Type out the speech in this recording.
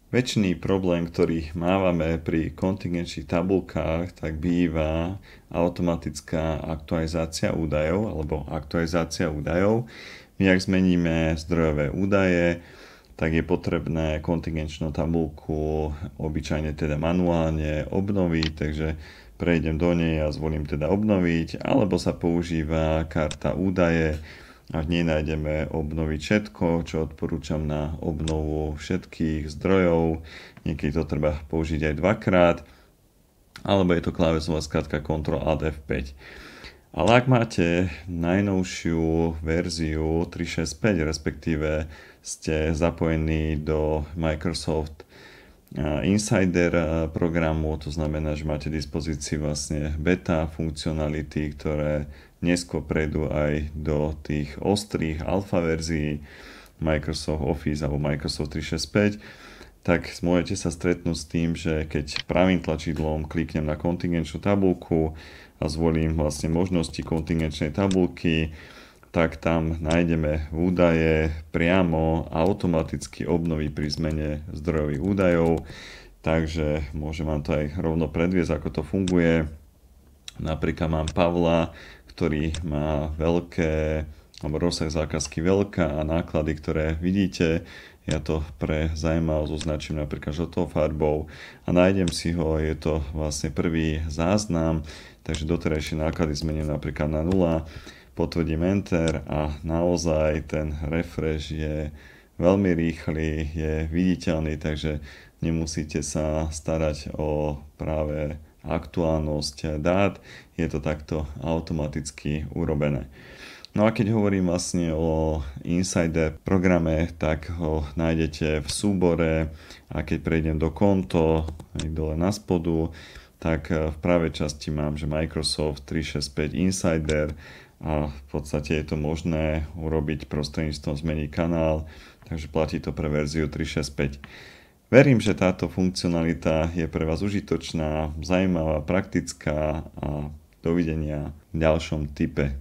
Väčšiný problém, ktorý mávame pri kontingenčných tabulkách, tak býva automatická aktualizácia údajov alebo aktualizácia údajov. My, ak zmeníme zdrojové údaje, tak je potrebné kontingenčnú tabulku obyčajne teda manuálne obnoviť, takže prejdem do nej a zvolím teda obnoviť, alebo sa používa karta údaje, a v nej nájdeme obnoviť všetko, čo odporúčam na obnovu všetkých zdrojov. Niekedy to treba použiť aj dvakrát, alebo je to klávesová skratka Ctrl+Alt+F5. Ale ak máte najnovšiu verziu 365, respektíve ste zapojení do Microsoft Insider programu, to znamená, že máte v dispozícii vlastne beta funkcionality, ktoré neskôr prejdú aj do tých ostrých alfa verzií Microsoft Office alebo Microsoft 365, tak môžete sa stretnúť s tým, že keď pravým tlačidlom kliknem na kontingenčnú tabulku a zvolím vlastne možnosti kontingenčnej tabulky, tak tam nájdeme údaje priamo automaticky obnoví pri zmene zdrojových údajov. Takže môžem vám to aj rovno predviesť, ako to funguje. Napríklad mám Pavla, ktorý má rozsah zákazky veľká a náklady, ktoré vidíte. Ja to pre zaujímavosť označím napríklad žltou farbou a nájdem si ho, je to vlastne prvý záznam, takže doterajšie náklady zmením napríklad na 0, potvrdím Enter a naozaj ten refresh je veľmi rýchly, je viditeľný, takže nemusíte sa starať o práve aktuálnosť dát, je to takto automaticky urobené. No a keď hovorím vlastne o Insider programe, tak ho nájdete v súbore a keď prejdem do konto, dole na spodu, tak v pravej časti mám, že Microsoft 365 Insider a v podstate je to možné urobiť prostredníctvom zmeniť kanál, takže platí to pre verziu 365. Verím, že táto funkcionalita je pre vás užitočná, zaujímavá, praktická a dovidenia v ďalšom tipe.